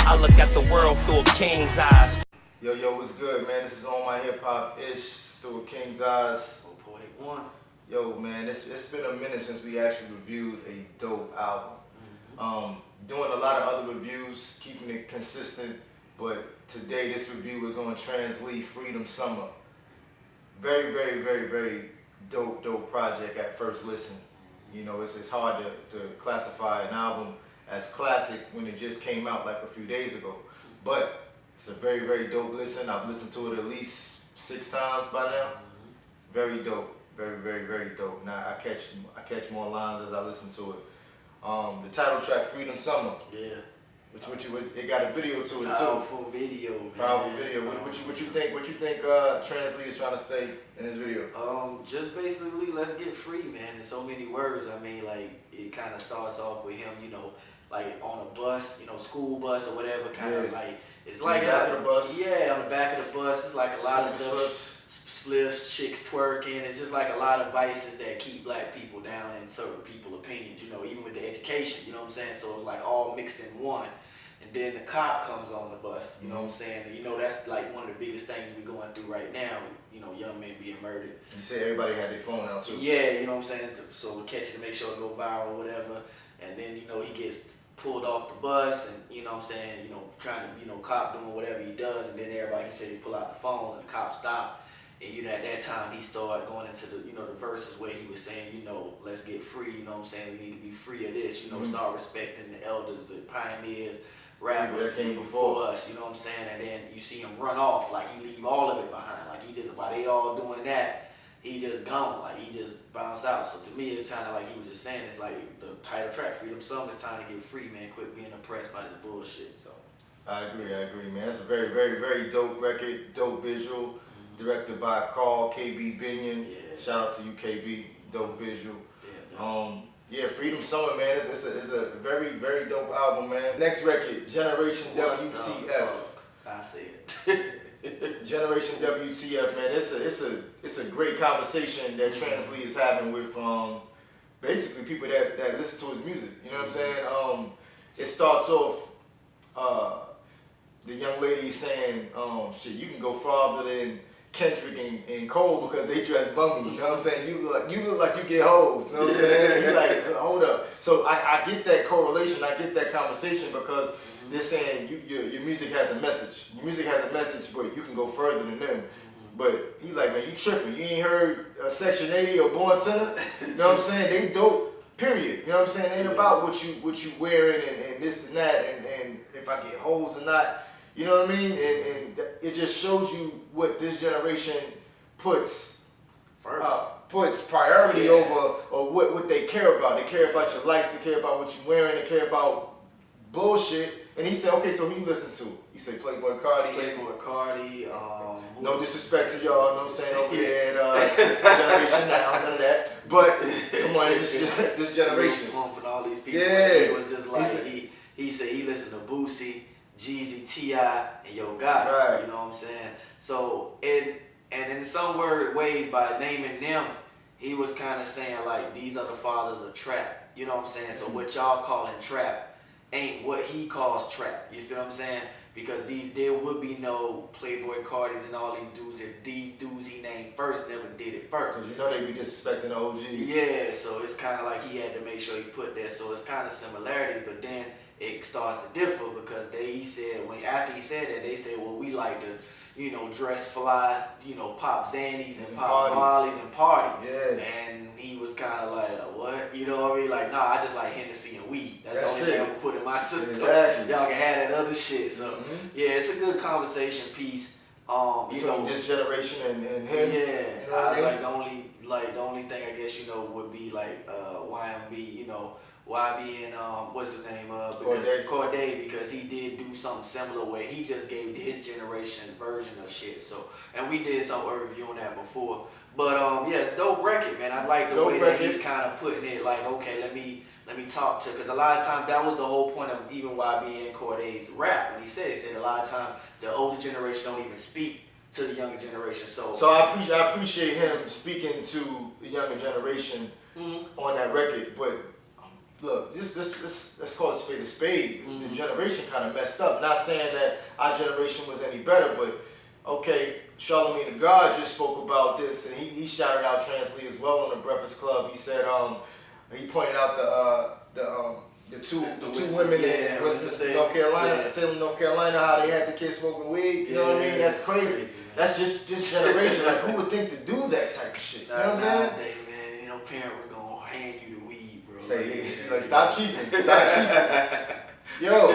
I look at the world through a king's eyes. Yo, what's good, man? This is On My Hip Hop-ish, through a king's eyes. 4.1. Yo, man, it's been a minute since we actually reviewed a dope album. Doing a lot of other reviews, keeping it consistent, but today this review is on Translee, Freedom Summer. Very dope project at first listen. You know, it's hard to classify an album as classic when it just came out like a few days ago. But it's a very dope listen. I've listened to it at least 6 times by now. Very dope. Very dope. Now I catch more lines as I listen to it. The title track, Freedom Summer. Yeah. It got a video to it too. Powerful video, man. Powerful video. What you think Translee is trying to say in this video? Just basically, let's get free, man. In so many words. I mean, like, it kind of starts off with him, you know, like on a bus, you know, school bus or whatever, kind of like, it's like on the back of the bus. Yeah, on the back of the bus. It's like a lot of stuff. Spliffs, chicks twerking. It's just like a lot of vices that keep black people down in certain people's opinions, you know, even with the education, you know what I'm saying? So it's like all mixed in one. And then the cop comes on the bus, you know what I'm saying? And you know, that's like one of the biggest things we're going through right now, you know, young men being murdered. You say everybody had their phone out too. Yeah, you know what I'm saying? So we catch it to make sure it go viral or whatever. And then, you know, he gets pulled off the bus and, you know what I'm saying, you know, trying to, you know, cop doing whatever he does. And then everybody can say they pull out the phones and the cop stop. And, you know, at that time, he started going into the, you know, the verses where he was saying, you know, let's get free, you know what I'm saying? We need to be free of this, you know, start respecting the elders, the pioneers, rappers that came before us, you know what I'm saying? And then you see him run off, like he leave all of it behind. Like he just, while they all doing that, he just gone, like he just bounced out. So to me, it's kind of like he was just saying, it's like the title track, Freedom Summer, it's time to get free, man. Quit being oppressed by this bullshit, so. I agree, man. It's a very dope record, dope visual. Directed by Carl KB Binion. Yeah. Shout out to you, KB. Dope visual. Yeah, Freedom Summer, man. It's a very dope album, man. Next record, Generation WTF. I see it. Generation WTF, man. It's a great conversation that Translee is having with basically people that listen to his music. You know what I'm saying? It starts off. The young lady saying, shit, you can go farther than Kendrick and Cole because they dress bummy, you know what I'm saying? You look like you get hoes, you know what I'm saying? You're like, hold up. So I get that correlation, I get that conversation because they're saying your music has a message. Your music has a message, but you can go further than them. But he like, man, you tripping. You ain't heard Section 80 or Born Center? You know what I'm saying? They dope, period. You know what I'm saying? It ain't about what you wearing and this and that and if I get hoes or not. You know what I mean? And it just shows you what this generation puts priority over, or what they care about. They care about your likes, they care about what you're wearing, they care about bullshit. And he said, okay, so who you listen to? He said Playboy Cardi. No disrespect to y'all, you know what I'm saying, over here at Generation Now, none of that. But come on, this generation. Pumping all these people. Yeah. It was just like, he said he listened to Boosie, Jeezy, T.I., and Yo Gotti, right. You know what I'm saying? So, and in some ways, by naming them, he was kind of saying, like, these are the fathers of trap. You know what I'm saying? So what y'all calling trap ain't what he calls trap. You feel what I'm saying? Because there would be no Playboy Cardis and all these dudes if these dudes he named first never did it first. Because you know they be disrespecting the OGs. Yeah, so it's kind of like he had to make sure he put that. So it's kind of similarities, but then it starts to differ because he said, after he said that, they said, well, we like to, you know, dress flies, you know, pop Xannies and pop Mollies and party. Yeah. And he was kind of like, what? You know what I mean? Like, nah, I just like Hennessy and weed. That's the only thing I'm going to put in my system. Exactly. Y'all can have that other shit. So, yeah, it's a good conversation piece. You know, this generation and him. Yeah. You know I mean? The only thing I guess, you know, would be like YMB, you know, YB and what's his name? Corday, because he did do something similar where he just gave his generation's version of shit. So, and we did some review on that before. But yeah, it's dope record, man. I like the way that he's kind of putting it. Like, okay, let me talk to, because a lot of times that was the whole point of even YB and Corday's rap. When he said a lot of times the older generation don't even speak to the younger generation. So I appreciate him speaking to the younger generation on that record, but look, let's call it spade a spade. The generation kind of messed up. Not saying that our generation was any better, but okay, Charlamagne the God just spoke about this, and he shouted out Translee as well on the Breakfast Club. He said he pointed out the two women in North Carolina, Salem, North Carolina, how they had the kids smoking weed. You know what I mean? That's crazy. That's just this generation. Like, who would think to do that type of shit? You know what I'm saying? Nowadays, man, you know, parent was gonna hand you the weed, bro. Say, like, stop cheating. Stop cheating. Yo,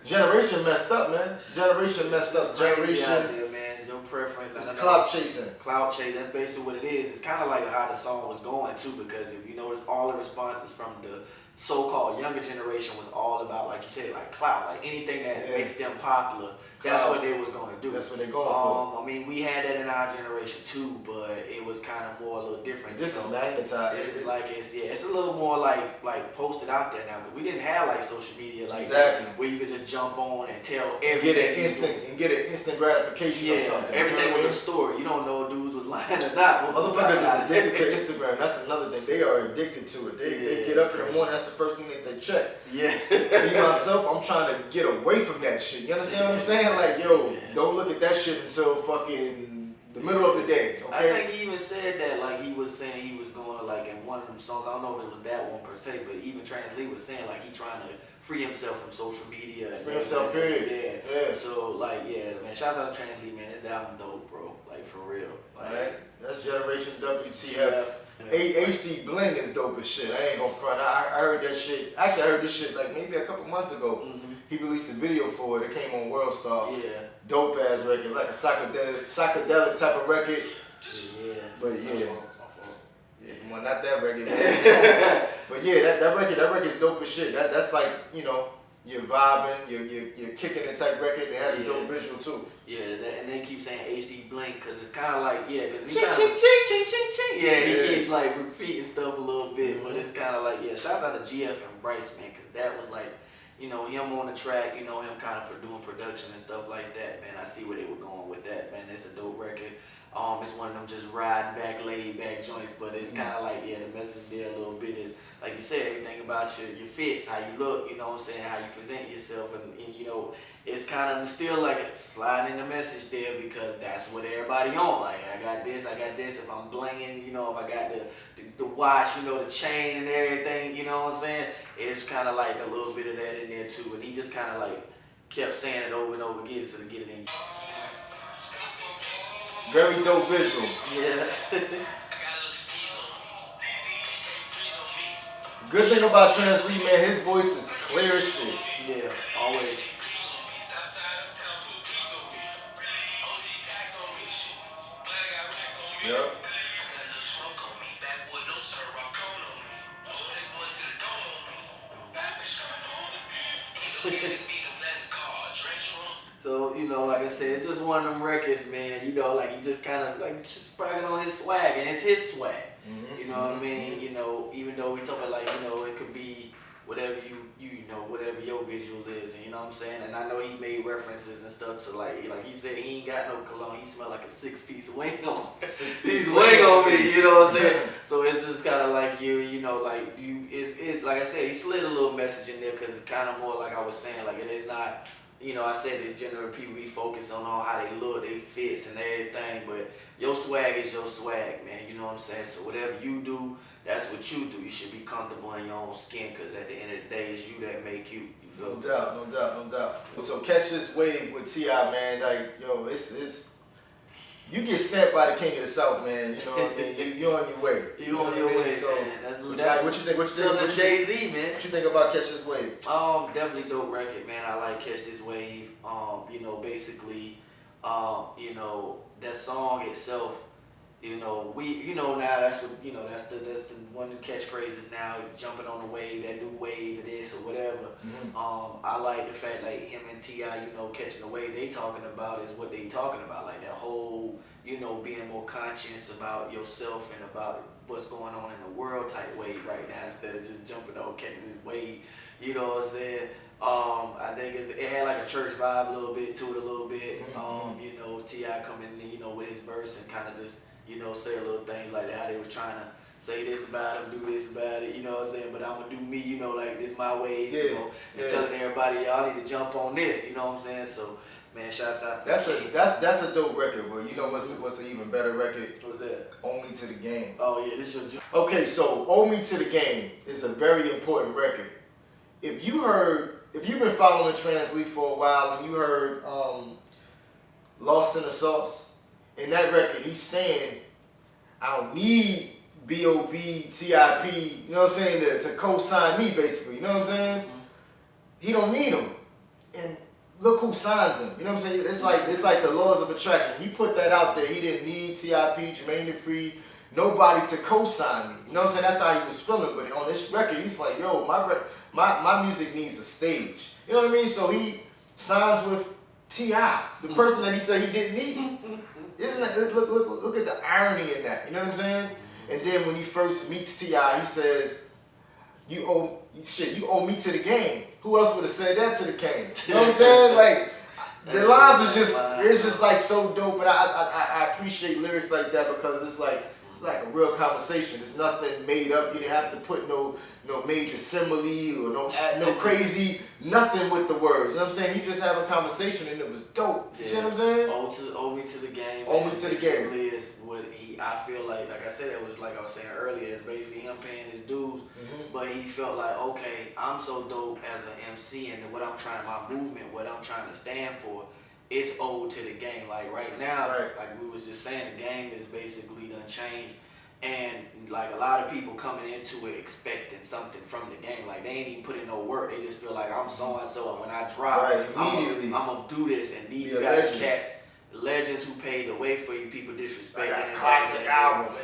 generation messed up, man. Generation messed up. Generation. Out there, man. It's your preference. It's clout chasing. Clout chase. That's basically what it is. It's kind of like how the song was going too, because if you notice, all the responses from the so-called younger generation was all about, like you said, like clout, like anything that makes them popular. That's what they was gonna do. That's what they going for. I mean, we had that in our generation too, but it was kind of more a little different. This is magnetized. This is like it's a little more like posted out there now, because we didn't have like social media like exactly that, where you could just jump on and tell everything. Get an instant gratification or something. Everything was a story. You don't know if dudes was lying or not. Motherfuckers is addicted to Instagram. That's another thing. They are addicted to it. They get up in the morning. That's the first thing that they check. Yeah. Me myself, I'm trying to get away from that shit. You understand what I'm saying? Like, yo, don't look at that shit until fucking the middle of the day. Okay. I think he even said that, like he was saying he was going to, like, in one of them songs. I don't know if it was that one per se, but even Translee was saying like he trying to free himself from social media. Free himself, period. Yeah. So like, yeah, man. Shouts out to Translee, man. This album dope, bro. Like, for real. Like, right. That's Generation WTF. HD Bling is dope as shit. I ain't gonna front. I heard that shit. Actually, I heard this shit like maybe a couple months ago. He released a video for it. It came on World Star. Yeah. Dope ass record, like a psychedelic type of record. Yeah. But yeah. Well, not that record. But yeah, that record is dope as shit. That's like, you know, you're vibing, you're kicking it type record. It has a dope visual too. Yeah, and they keep saying HD Bling because it's kind of like, because he ching, kind of ching, ching, ching, ching. Yeah, he keeps like repeating stuff a little bit, but it's kind of like, shouts out to GFMBryyce, man, because that was like, you know, him on the track, you know, him kind of doing production and stuff like that, man. I see where they were going with that, man. It's a dope record. It's one of them just riding back, laid back joints, but it's kind of like, the message there a little bit is, like you said, everything about your fits, how you look, you know what I'm saying, how you present yourself, and you know, it's kind of still like sliding the message there because that's what everybody on. Like, I got this, if I'm blinging, you know, if I got the watch, you know, the chain and everything, you know what I'm saying, it's kind of like a little bit of that in there too, and he just kind of like kept saying it over and over again so to get it in. Very dope visual. Yeah. Good thing about Translee, man, his voice is clear as shit. Yeah, always. Yep. So, you know, like I said, it's just one of them records, man. You know, like he just kind of like just bragging on his swag, and it's his swag. You know what I mean? You know, even though we talk about like, you know, it could be whatever you know, whatever your visual is, and you know what I'm saying? And I know he made references and stuff to like he said he ain't got no cologne, he smelled like a 6-piece wing on He's wing on me, you know what I'm saying? So it's just kind of like you know, like it's like I said, he slid a little message in there because it's kind of more like I was saying, like it is not, you know, I said this general people be focused on how they look, they fits and everything, but your swag is your swag, man, you know what I'm saying? So whatever you do, that's what you do. You should be comfortable in your own skin because at the end of the day, it's you that make you. No doubt. So catch this wave with T.I., man. Like, yo, it's you get snapped by the king of the South, man. You know what I mean? You're on your way. You on your way, so, man. That's what you think? What Jay-Z, man. What you think about Catch This Wave? Definitely dope record, man. I like Catch This Wave. You know, basically, you know, that song itself. You know, now that's what, you know, that's the one of the catchphrases now, jumping on the wave, that new wave it is or whatever. I like the fact like him and T.I., you know, catching the wave they talking about is what they talking about, like that whole, you know, being more conscious about yourself and about what's going on in the world type wave right now instead of just jumping on catching this wave, you know what I'm saying? I think it had like a church vibe a little bit to it a little bit. You know, T.I. coming in, you know, with his verse and kind of just, you know, say a little things like that, how they was trying to say this about him, do this about it, you know what I'm saying? But I'm gonna do me, you know, like this my way, Yeah, you know, and telling everybody y'all need to jump on this, you know what I'm saying? So man, shouts out to that's a dope record, but you know what's an even better record? What's that? Owe Me to the Game. Oh yeah, this is your Okay, so Owe Me to the Game is a very important record. If you've been following Translee for a while and you heard Lost in the Sauce, in that record he's saying, I don't need B.o.B, T.I.P, you know what I'm saying, to co-sign me basically, you know what I'm saying? Mm-hmm. He don't need them. And look who signs him, you know what I'm saying? It's like the laws of attraction. He put that out there. He didn't need T.I.P, Jermaine Dupri, nobody to co-sign me. You know what I'm saying? That's how he was feeling. But on this record, he's like, yo, my music needs a stage. You know what I mean? So he signs with T.I., the person that he said he didn't need. Isn't that, look at the irony in that. You know what I'm saying? And then when he first meets T.I., he says, you owe me to the game. Who else would have said that to the king? You know what I'm saying? Like, the lines are it's just like so dope. And I appreciate lyrics like that because it's like a real conversation. It's nothing made up. You didn't have to put no major simile or no crazy nothing with the words. You know what I'm saying? He just have a conversation and it was dope. You see what I'm saying? Owe me to the game. Owe me to the game. Is what I feel like I said, it was like I was saying earlier, it's basically him paying his dues, but he felt like, okay, I'm so dope as an MC and what I'm trying, my movement, what I'm trying to stand for, it's owed to the game. Like right now, like we was just saying, the game is basically done changed. And like a lot of people coming into it expecting something from the game. Like they ain't even put in no work. They just feel like I'm so and so, and when I drop, I'm gonna do this. And these guys, cats, legends who paved the way for you, people disrespecting it. Classic album.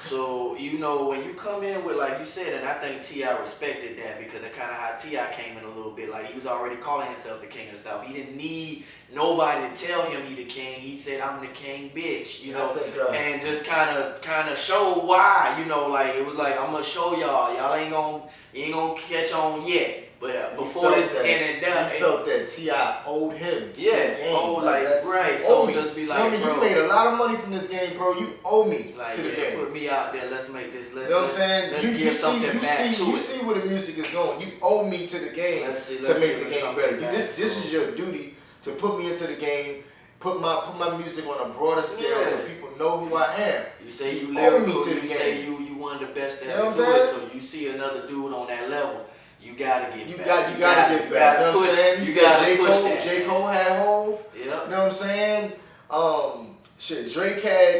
So you know when you come in with, like you said, and I think T.I. respected that because that's kind of how T.I. came in a little bit. Like he was already calling himself the king of the South. He didn't need nobody to tell him he the king. He said, I'm the king, bitch, you know, and just kind of show why, you know, like it was like, I'm gonna show y'all, you ain't gonna catch on yet. But before this ended down, he felt that T.I. owed him. Right. So just be like, bro, you made a lot of money from this game, bro. You owe me to the game. Put me out there. Let's make this. You know what I'm saying? Let's give something back to it. You see where the music is going. You owe me to the game to make the game better. This is your duty to put me into the game. Put my music on a broader scale so people know who I am. You say you lyrical. You say you one of the best that ever do it. So you see another dude on that level. You gotta get back. You gotta get back. You know what I'm saying? You gotta push that. J. Cole had Hove. Yeah. You know what I'm saying? Drake had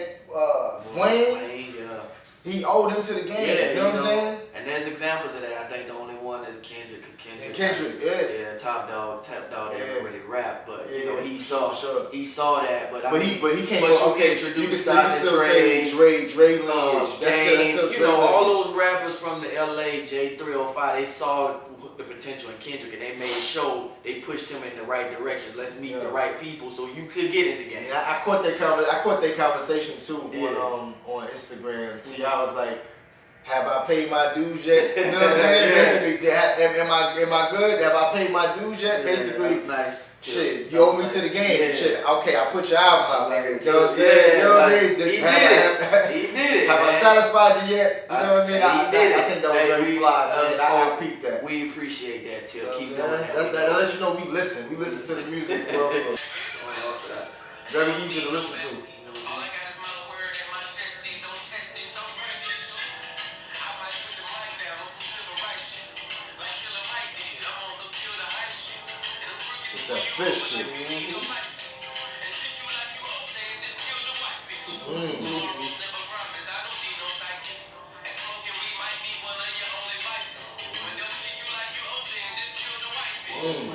Bling. Yeah. He owed him to the game. Yeah, you know what I'm saying? And there's examples of that. I think the only one is Kendrick, because Kendrick, yeah, top dog, didn't really rap, but you know he saw that. But he can't. You can still say Dre lineage. You know, all those rappers from the LA J305, they saw the potential in Kendrick, and they made sure they pushed him in the right direction. Let's meet the right people so you could get in the game. Yeah, I caught that conversation too on Instagram. T.I. was like, have I paid my dues yet? You know what I'm saying? Basically, am I good? Have I paid my dues yet? Basically, nice. Shit, you owe me to the game. Shit, okay, I put your album out, nigga. You know what I'm saying? He did it. Have I satisfied you yet? You know what I mean? I think that was very fly. I peeped that. We appreciate that, Till. Keep doing that. That lets you know we listen. We listen to the music, bro. Very easy to listen to. That fish shit.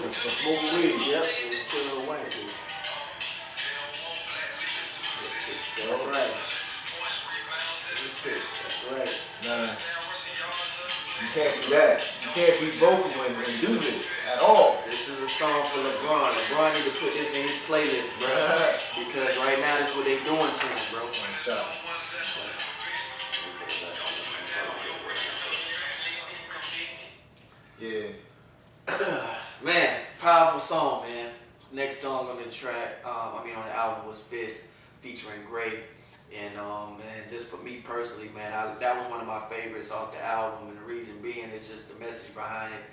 For smoking weed, yep. Kill the white people. That's right. That's right. Nah. You can't do that. You can't be vocal and do this at all. This is a song for LeBron. LeBron need to put this in his playlist, bro. Because right now this is what they doing to him, bro. Yeah. Man, powerful song, man. Next song on the track, on the album was Fist featuring Gray. And man, just for me personally, man, that was one of my favorites off the album, and the reason being is just the message behind it.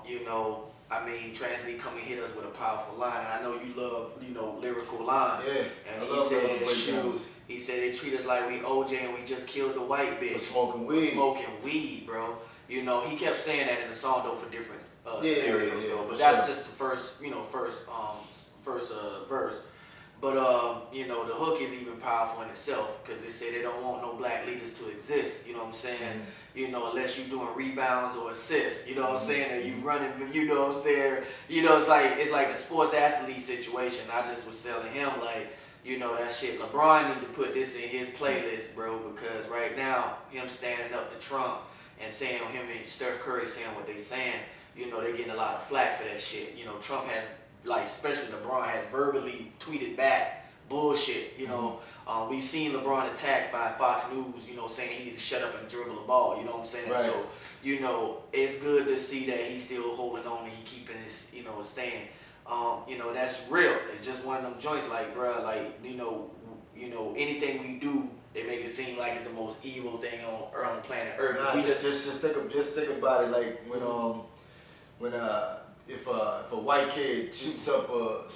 You know, I mean, Translee come and hit us with a powerful line, and I know you love, you know, lyrical lines. Yeah, and he said they treat us like we OJ and we just killed the white bitch. For smoking weed. For smoking weed, bro. You know, he kept saying that in the song though for different scenarios though. But that's just the first, you know, first verse. But you know, the hook is even powerful in itself because they say they don't want no black leaders to exist. You know what I'm saying? Mm-hmm. You know, unless you're doing rebounds or assists. You know what I'm saying? Or you running, you know what I'm saying? You know, it's like the sports athlete situation. I just was telling him like, you know, that shit. LeBron need to put this in his playlist, bro, because right now him standing up to Trump and saying him and Steph Curry saying what they saying, you know, they getting a lot of flack for that shit. You know, Trump has, like, especially LeBron has verbally tweeted back bullshit. You know, we've seen LeBron attacked by Fox News, you know, saying he need to shut up and dribble the ball. You know what I'm saying? Right. So, you know, it's good to see that he's still holding on and he keeping his, you know, his stand. You know, that's real. It's just one of them joints, like, bruh, like, you know, anything we do, they make it seem like it's the most evil thing on planet Earth. Nah, just think about it, like when if a white kid shoots up a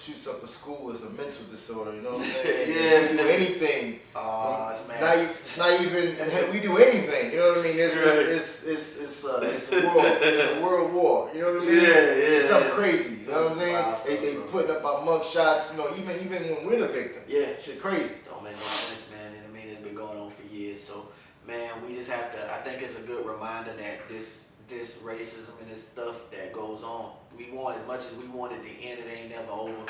school, it's a mental disorder. You know what I'm saying? Yeah. We do anything. It's not even we do anything. You know what I mean? It's a world war. You know what I mean? Yeah. It's something crazy. You know what I'm saying? They putting up our mug shots. You know, even when we're the victim. Yeah. Shit crazy. Don't make no sense, man. And I mean, it's been going on for years. So, man, we just have to. I think it's a good reminder that this racism and this stuff that goes on, we want as much as we want it to end, it ain't never over.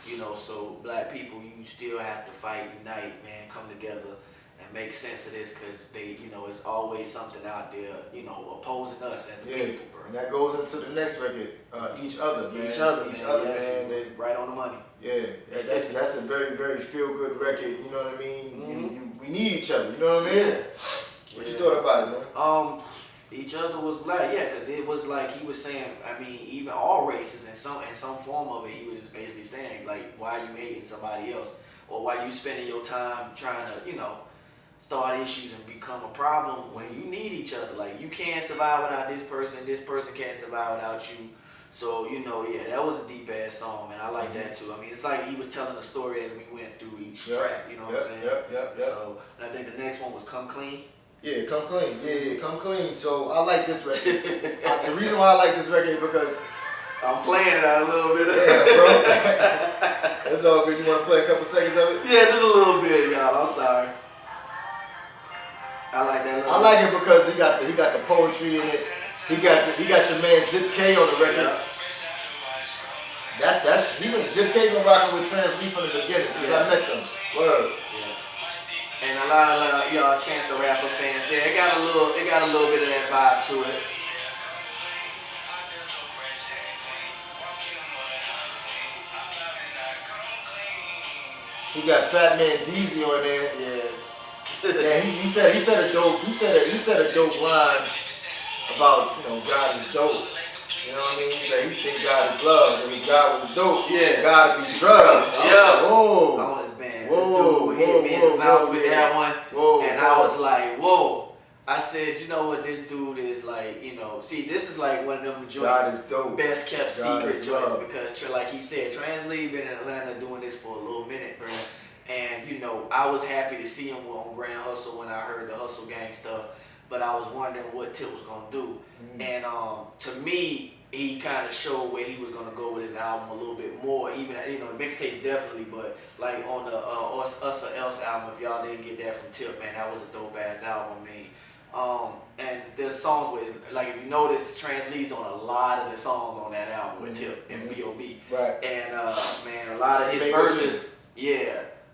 You know, so black people, you still have to fight, unite, man, come together and make sense of this, because they, you know, it's always something out there, you know, opposing us as a people, bro. And that goes into the next record, Each Other, man. Each other, man. They right on the money. Yeah, that's a very, very feel-good record, you know what I mean? Mm-hmm. We need each other, you know what I mean? Yeah. What you thought about it, man? Each Other was black, yeah, because it was like he was saying, I mean, even all races in some form of it, he was just basically saying, like, why you hating somebody else, or why you spending your time trying to, you know, start issues and become a problem when you need each other. Like, you can't survive without this person can't survive without you. So, you know, yeah, that was a deep ass song, man. I like that too. I mean, it's like he was telling a story as we went through each track, you know what I'm saying? Yep. So, and I think the next one was Come Clean. Yeah, Come Clean. Yeah, Come Clean. So I like this record. The reason why I like this record is because I'm playing it out a little bit. Yeah, bro. That's all good. You want to play a couple seconds of it? Yeah, just a little bit, y'all. I'm sorry. I like that. I like it because he got the poetry in it. He got your man Zip K on the record. Yeah. Zip K been rocking with Translee from the beginning since I met them. Word. And a lot of y'all Chance the Rapper fans, yeah, it got a little bit of that vibe to it. He got Fat Man Deezy on there. Yeah, he said a dope line about, you know, God is dope. You know what I mean? He said he think God is love, and if God was dope, God would be drugs. Yeah. Whoa. I was, man, this dude hit me in the mouth with that one. And I was like, whoa. I said, you know what, this dude is like, you know, see, this is like one of them joints, best kept secret joints, because like he said, Translee been in Atlanta doing this for a little minute, bro. And, you know, I was happy to see him on Grand Hustle when I heard the Hustle Gang stuff, but I was wondering what Tip was going to do. And to me, he kind of showed where he was going to go with his album a little bit more, even, you know, the mixtape definitely, but like on the Us or Else album, if y'all didn't get that from Tip, man, that was a dope ass album, man. And there's songs with, like, if you notice, Translee's on a lot of the songs on that album with Tip and B.o.B. Right. And man, a lot of his verses,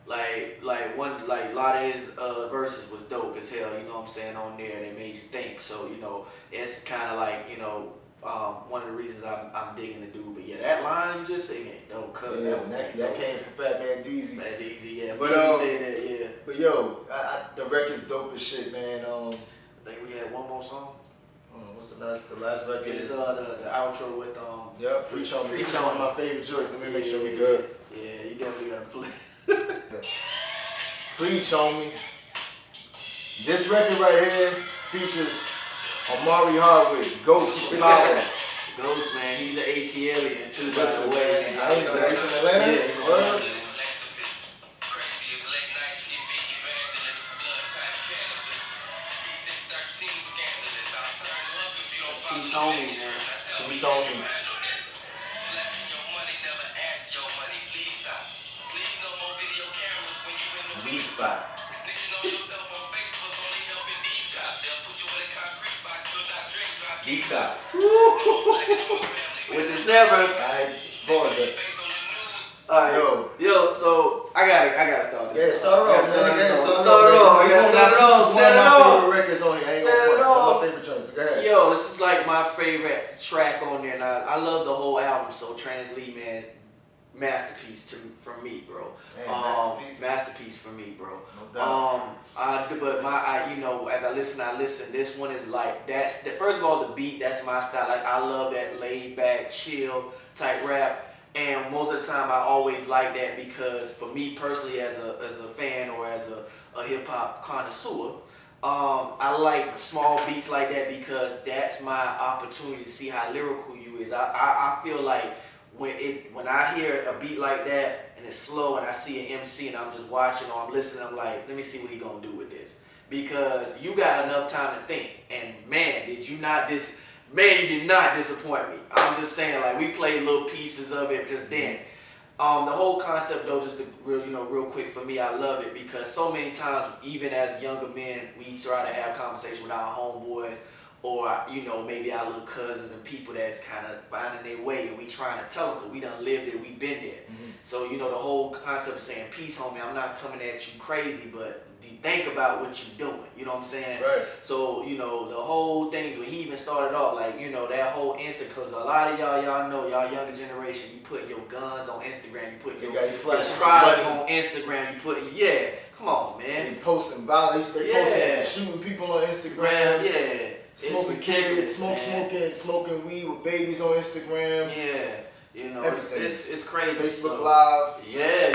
like a lot of his verses was dope as hell. You know what I'm saying, on there, they made you think. So, you know, it's kind of like, you know, one of the reasons I'm digging the dude. But yeah, that line you just singing, dope. Cause that came from Fat Man Deezy. Fat Deezy, yeah. But said that, yeah. But yo, the record's dope as shit, man. I think we had one more song. What's the last record? It's the outro with Preach on Me. One of my favorite joints. Let me make sure we good. Yeah, you definitely gotta play. Preach, homie. This record right here features Omari Hardwick, Ghost for Power. Ghost, man, he's an ATLian too, by Listen, the way. man, I didn't know that. He's from Atlanta? Yeah, he's from Atlanta, man. He's on me, man. He's on me. B-spot. Detox. Which is never. Alright, pause it. Alright, yo, so I gotta start this. Yeah, start it off, man. Start it off. I gotta set it off. Set it off. One of my favorite records on here. Set it off. One of my favorite joints. Go ahead. Yo, this is like my favorite track on there, and I love the whole album. So Translee, man, masterpiece from me, bro. Man, masterpiece for me, bro. No doubt. You know, as I listen. This one is like first of all, the beat, that's my style. Like I love that laid back, chill type rap. And most of the time, I always like that because for me personally, as a fan or as a hip hop connoisseur, I like small beats like that because that's my opportunity to see how lyrical you is. I feel like when I hear a beat like that and it's slow and I see an MC and I'm just watching or I'm listening, I'm like, let me see what he gonna do with this. Because you got enough time to think. And man, you did not disappoint me. I'm just saying, like, we played little pieces of it just then. The whole concept though, just to real quick for me, I love it because so many times, even as younger men, we try to have conversation with our homeboys or, maybe our little cousins and people that's kind of finding their way and we trying to tell them because we done lived it, we been there. Mm-hmm. So, the whole concept of saying, peace, homie, I'm not coming at you crazy, but think about what you're doing, you know what I'm saying? Right. So, the whole things when he even started off, like, that whole Insta, because a lot of y'all know, y'all younger generation, you put your guns on Instagram, you put your product on Instagram, you put, come on, man. They posting violence, they posting shooting people on Instagram. Yeah. Smoking kids, smoking weed with babies on Instagram. Yeah. It's crazy. Facebook Live. Yeah,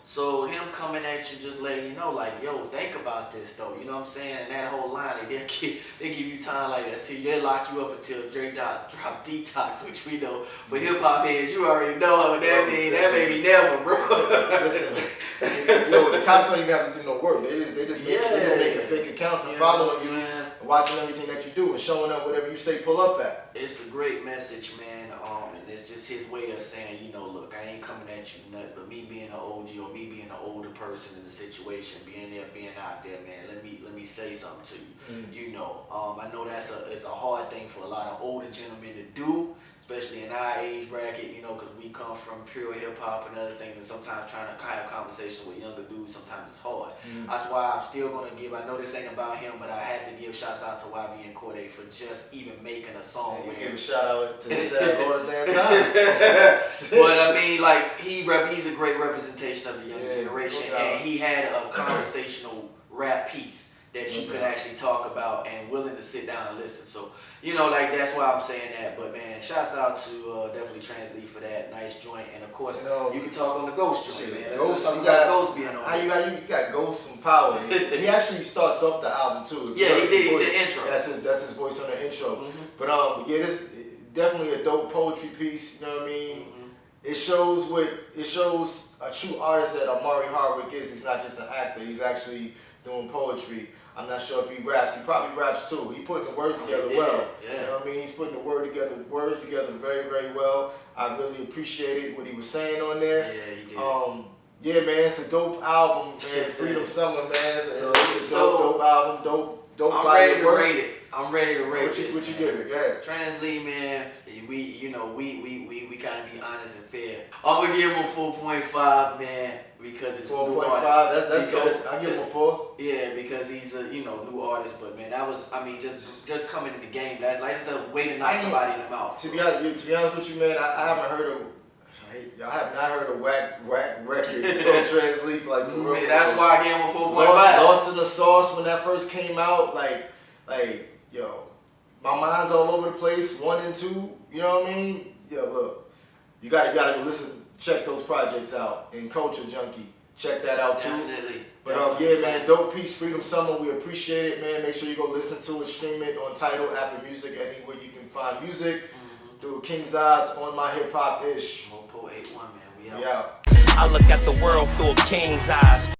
So him coming at you, just letting you know, like, yo, think about this though. You know what I'm saying? And that whole line, they give you time like until they lock you up until Drake drop Detox, which we know for hip hop heads, you already know what that means. That may be never, bro. Listen, the cops don't even have to do no work. They just making fake accounts and following you, and watching everything that you do and showing up whatever you say pull up at. It's a great message, man. And it's just his way of saying, look, I ain't coming at you nothing, but me being an OG or me being an older person in the situation, being out there, man, let me say something to you. Mm. I know it's a hard thing for a lot of older gentlemen to do, especially in our age bracket, because we come from pure hip hop and other things, and sometimes trying to have conversation with younger dudes, sometimes it's hard. Mm. That's why I'm still gonna give. I know this ain't about him, but I had to give shouts out to YB and Corday for just even making a song. Yeah, you give a shout out to his ass all the damn time. But I mean, like he's a great representation of the younger generation, and he had a conversational rap piece that you could actually talk about and willing to sit down and listen. So, that's why I'm saying that. But man, shouts out to definitely Translee for that nice joint. And of course, you can talk on the Ghost joint, man. Let's talk about Ghost being on there. You got Ghost from Power. He actually starts off the album too. Yeah, he did. He's the intro. That's his voice on the intro. Mm-hmm. But this definitely a dope poetry piece. You know what I mean? Mm-hmm. It shows a true artist that Omari Hardwick is. He's not just an actor. He's actually doing poetry. I'm not sure if he raps. He probably raps too. He putting the words together well. Yeah. You know what I mean? He's putting the words together very, very well. I really appreciated what he was saying on there. Yeah, he did. Yeah, man, it's a dope album, man. Freedom Summer, man. It's a dope album, dope. I'm ready to rate it. I'm ready to rate this. What you give it? Yeah. Translee, man. We kind of be honest and fair. I'm gonna give him a 4.5, man, because it's 4.5. That's dope. I give him a 4. Yeah, because he's a new artist. But man, that was just coming in the game. That's a way to knock somebody in the mouth. To be honest with you, man, I haven't heard of. I have not heard a whack record from Translee for like for real. That's why I gave him a 4.5. Lost in the Sauce when that first came out, like yo, my mind's all over the place. 1 and 2, you know what I mean? Yo, look, you gotta go listen, check those projects out. And Culture Junkie, check that out too. Definitely. But yeah, man, dope piece, Freedom Summer. We appreciate it, man. Make sure you go listen to it, stream it on Tidal, Apple Music, anywhere you can find music. Through King's Eyes on my hip hop ish. Mopo 81, man. We out. I look at the world through a king's eyes.